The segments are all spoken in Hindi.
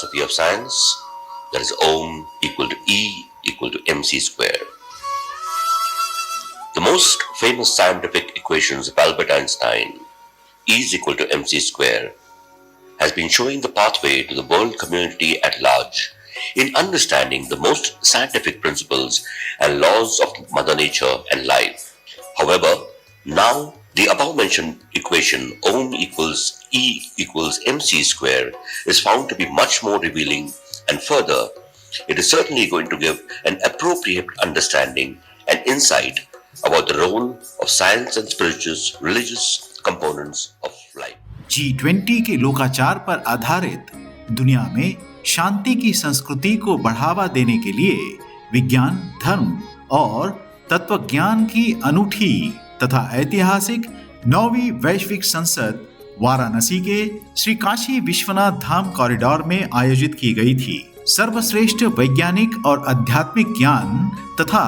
philosophy of science, that is Om equal to E equal to mc square. The most famous scientific equations of Albert Einstein, E is equal to mc square, has been showing the pathway to the world community at large in understanding the most scientific principles and laws of Mother Nature and life. However, now the above-mentioned equation Om equals E equals mc square is found to be much more revealing, and further, it is certainly going to give an appropriate understanding and insight about the role of science and spiritual religious components of life. G20 के लोकाचार पर आधारित दुनिया में शांति की संस्कृति को बढ़ावा देने के लिए विज्ञान, धर्म और तत्वज्ञान की अनूठी तथा ऐतिहासिक 9वीं वैश्विक संसद वाराणसी के श्री काशी विश्वनाथ धाम कॉरिडोर में आयोजित की गई थी। सर्वश्रेष्ठ वैज्ञानिक और आध्यात्मिक ज्ञान तथा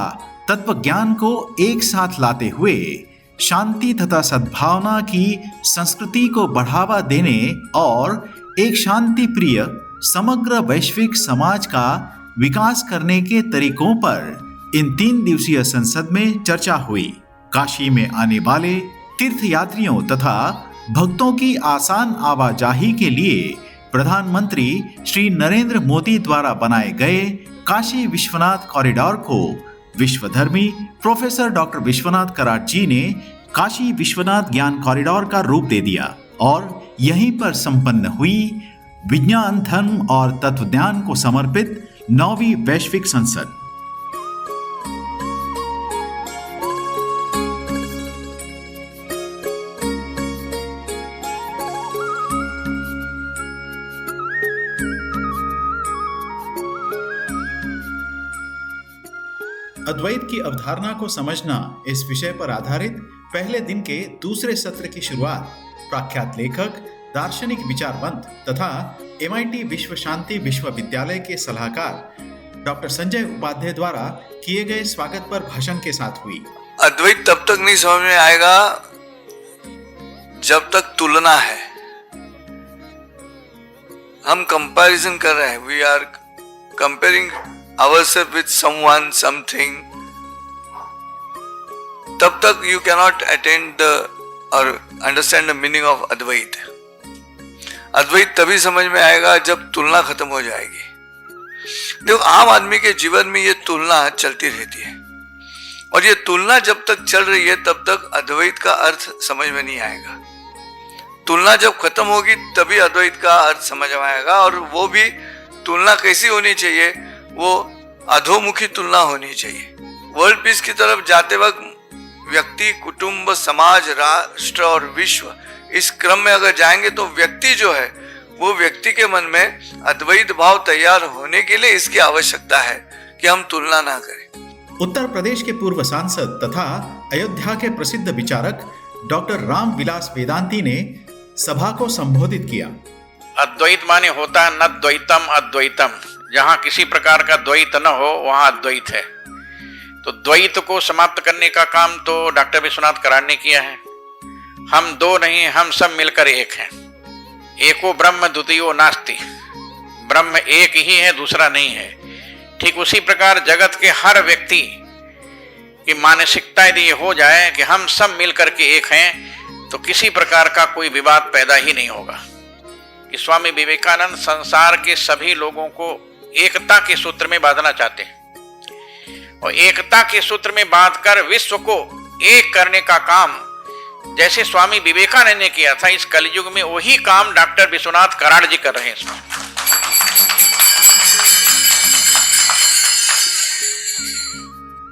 तत्वज्ञान को एक साथ लाते हुए शांति तथा सद्भावना की संस्कृति को बढ़ावा देने और एक शांति प्रिय समग्र वैश्विक समाज का विकास करने के तरीकों पर इन 3 दिवसीय संसद में चर्चा हुई। काशी में आने वाले तीर्थयात्रियों तथा भक्तों की आसान आवाजाही के लिए प्रधानमंत्री श्री नरेंद्र मोदी द्वारा बनाए गए काशी विश्वनाथ कॉरिडोर को विश्वधर्मी प्रोफेसर डॉक्टर विश्वनाथ कराट जी ने काशी विश्वनाथ ज्ञान कॉरिडोर का रूप दे दिया और यहीं पर संपन्न हुई विज्ञान, धर्म और तत्वज्ञान को समर्पित 9वीं वैश्विक संसद। अद्वैत की अवधारणा को समझना इस विषय पर आधारित पहले दिन के दूसरे सत्र की शुरुआत प्रख्यात लेखक, दार्शनिक विचारवंत तथा MIT विश्व शांति विश्वविद्यालय के सलाहकार डॉक्टर संजय उपाध्याय द्वारा किए गए स्वागत पर भाषण के साथ हुई। अद्वैत तब तक नहीं समझ में आएगा जब तक तुलना है। हम कंपैरिजन कर रहे हैं, we are comparing ourselves with someone, something, तब तक you cannot attain the or understand the meaning of अद्वैत। अद्वैत तभी समझ में आएगा जब तुलना खत्म हो जाएगी। देखो, आम आदमी के जीवन में ये तुलना चलती रहती है और ये तुलना जब तक चल रही है तब तक अद्वैत का अर्थ समझ में नहीं आएगा। तुलना जब खत्म होगी तभी अद्वैत का अर्थ समझ में आएगा, और वो भी तुलना कैसी होनी चाहिए, वो अधोमुखी तुलना होनी चाहिए। वर्ल्ड पीस की तरफ जाते वक्त व्यक्ति, कुटुंब, समाज, राष्ट्र और विश्व, इस क्रम में अगर जाएंगे तो व्यक्ति जो है वो व्यक्ति के मन में अद्वैत भाव तैयार होने के लिए इसकी आवश्यकता है कि हम तुलना ना करें। उत्तर प्रदेश के पूर्व सांसद तथा अयोध्या के प्रसिद्ध विचारक डॉक्टर राम विलास वेदांती ने सभा को संबोधित किया। अद्वैत माने होता है न द्वैतम अद्वैतम, जहाँ किसी प्रकार का द्वैत न हो वहाँ अद्वैत है। तो द्वैत को समाप्त करने का काम तो डॉक्टर विश्वनाथ कराट ने किया है। हम दो नहीं, हम सब मिलकर एक हैं। एको ब्रह्म द्वितीयो नास्ति, ब्रह्म एक ही है, दूसरा नहीं है। ठीक उसी प्रकार जगत के हर व्यक्ति की मानसिकता यदि ये हो जाए कि हम सब मिलकर के एक हैं, तो किसी प्रकार का कोई विवाद पैदा ही नहीं होगा। कि स्वामी विवेकानंद संसार के सभी लोगों को एकता के सूत्र में बांधना चाहते हैं और एकता के सूत्र में बांधकर विश्व को एक करने का काम जैसे स्वामी विवेकानंद ने किया था, इस कलयुग में वही काम डॉक्टर विश्वनाथ कराट जी कर रहे हैं। इसमें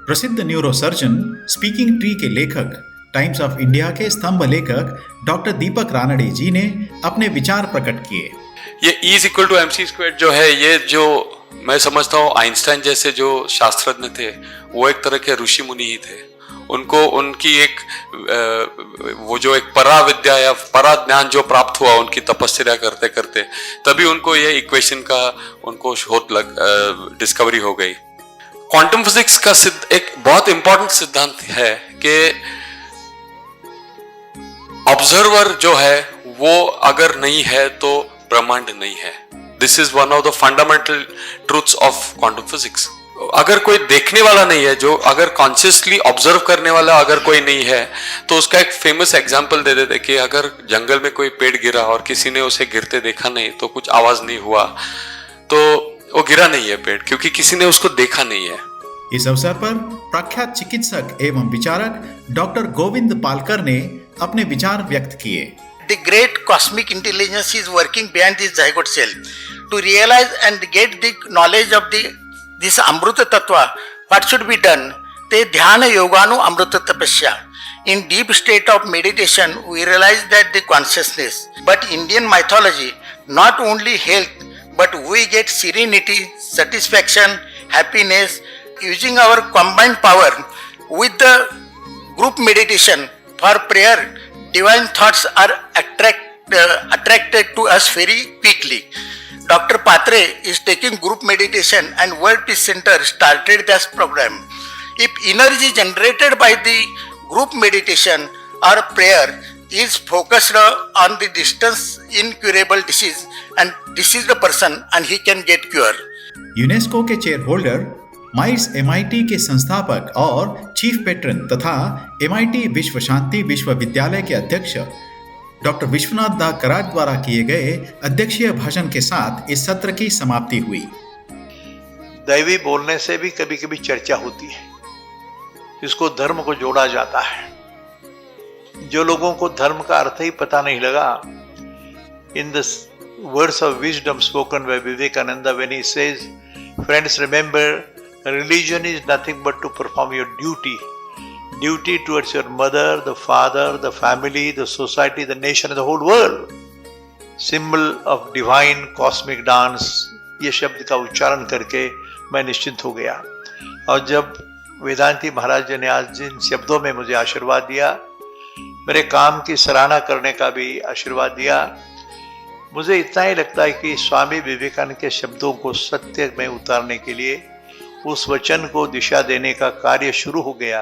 प्रसिद्ध न्यूरोसर्जन, स्पीकिंग ट्री के लेखक, टाइम्स ऑफ इंडिया के स्तंभ लेखक डॉक्टर दीपक रानडे जी ने अपने विचार प्रकट किए। ये E is equal to mc square जो है, ये जो मैं समझता हूँ आइंस्टाइन जैसे जो शास्त्रज्ञ थे वो एक तरह के ऋषि मुनि ही थे। उनको उनकी एक वो जो एक परा विद्या या परा ज्ञान जो प्राप्त हुआ उनकी तपस्या करते करते, तभी उनको ये इक्वेशन का उनको शोध डिस्कवरी हो गई। क्वांटम फिजिक्स का एक बहुत इंपॉर्टेंट सिद्धांत है कि ऑब्जर्वर जो है वो अगर नहीं है तो ब्रह्मांड नहीं है। This is one of the fundamental truths of quantum physics. अगर कोई देखने वाला नहीं है, जो अगर कॉन्शियसली ऑब्जर्व करने वाला अगर कोई नहीं है, तो उसका एक फेमस एग्जांपल दे देते कि अगर जंगल में कोई पेड़ गिरा और किसी ने उसे गिरते देखा नहीं, तो कुछ आवाज नहीं हुआ, तो वो गिरा नहीं है पेड़, क्योंकि किसी ने उसको देखा नहीं है। इस अवसर पर प्रख्यात चिकित्सक एवं विचारक डॉक्टर गोविंद पालकर ने अपने विचार व्यक्त किए। The great cosmic intelligence is working behind this zygote cell to realize and get the knowledge of this Amruta Tattva. What should be done? Te dhyana yoganu Amruta tapasya. In deep state of meditation, we realize that the consciousness. But Indian mythology, not only health, but we get serenity, satisfaction, happiness, using our combined power with the group meditation for prayer. Divine thoughts are attracted to us very quickly. Dr. Patre is taking group meditation and World Peace Center started this program. If energy generated by the group meditation or prayer is focused on the distance incurable disease, and this is the person and he can get cure. UNESCO के चेयर होल्डर, माइट्स MIT के संस्थापक और चीफ पेट्रन तथा MIT विश्व शांति विश्वविद्यालय के अध्यक्ष डॉक्टर विश्वनाथ दा कराट द्वारा किए गए अध्यक्षीय भाषण के साथ इस सत्र की समाप्ति हुई। दैवी बोलने से भी कभी कभी चर्चा होती है, इसको धर्म को जोड़ा जाता है। जो लोगों को धर्म का अर्थ ही पता नहीं लगा, in the words of wisdom spoken by Vivekananda when he says, friends remember, religion is nothing but to perform your duty towards your mother, the father, the family, the society, the nation and the whole world. Symbol of divine cosmic dance, ये शब्द का उच्चारण करके मैं निश्चिंत हो गया। और जब वेदांती महाराज जी ने आज जिन शब्दों में मुझे आशीर्वाद दिया, मेरे काम की सराहना करने का भी आशीर्वाद दिया, मुझे इतना ही लगता है कि स्वामी विवेकानंद के शब्दों को सत्य में उतारने के लिए, उस वचन को दिशा देने का कार्य शुरू हो गया।